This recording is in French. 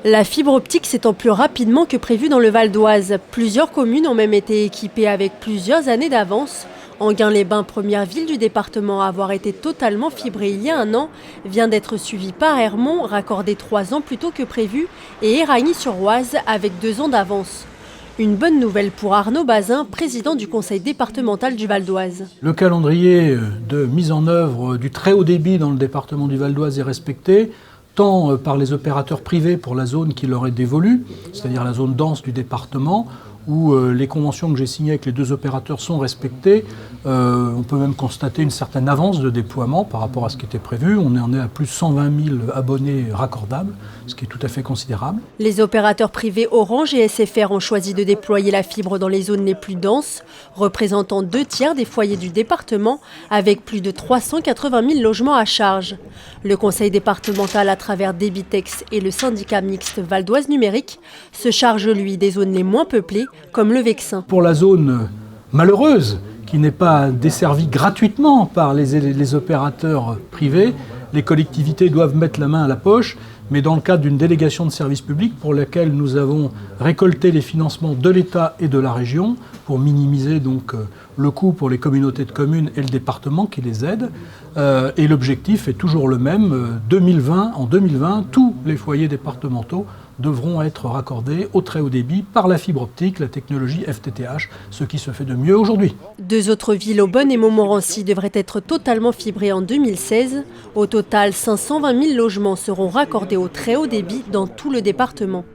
La fibre optique s'étend plus rapidement que prévu dans le Val d'Oise. Plusieurs communes ont même été équipées avec plusieurs années d'avance. Enghien-les-Bains, première ville du département à avoir été totalement fibrée il y a un an, vient d'être suivie par Hermont, raccordé 3 ans plus tôt que prévu, et Éragny-sur-Oise avec 2 ans d'avance. Une bonne nouvelle pour Arnaud Bazin, président du conseil départemental du Val d'Oise. Le calendrier de mise en œuvre du très haut débit dans le département du Val d'Oise est respecté, tant par les opérateurs privés pour la zone qui leur est dévolue, c'est-à-dire la zone dense du département, où les conventions que j'ai signées avec les 2 opérateurs sont respectées. On peut même constater une certaine avance de déploiement par rapport à ce qui était prévu. On en est à plus de 120 000 abonnés raccordables, ce qui est tout à fait considérable. Les opérateurs privés Orange et SFR ont choisi de déployer la fibre dans les zones les plus denses, représentant 2/3 des foyers du département, avec plus de 380 000 logements à charge. Le conseil départemental, à travers Débitex et le syndicat mixte Val d'Oise Numérique, se charge, lui, des zones les moins peuplées, comme le Vexin. Pour la zone malheureuse, qui n'est pas desservie gratuitement par les opérateurs privés, les collectivités doivent mettre la main à la poche, mais dans le cadre d'une délégation de service public pour laquelle nous avons récolté les financements de l'État et de la région pour minimiser donc le coût pour les communautés de communes et le département qui les aident. Et l'objectif est toujours le même. En 2020, tous les foyers départementaux devront être raccordés au très haut débit par la fibre optique, la technologie FTTH, ce qui se fait de mieux aujourd'hui. 2 autres villes, Aubonne et Montmorency, devraient être totalement fibrées en 2016. Au total, 520 000 logements seront raccordés au très haut débit dans tout le département.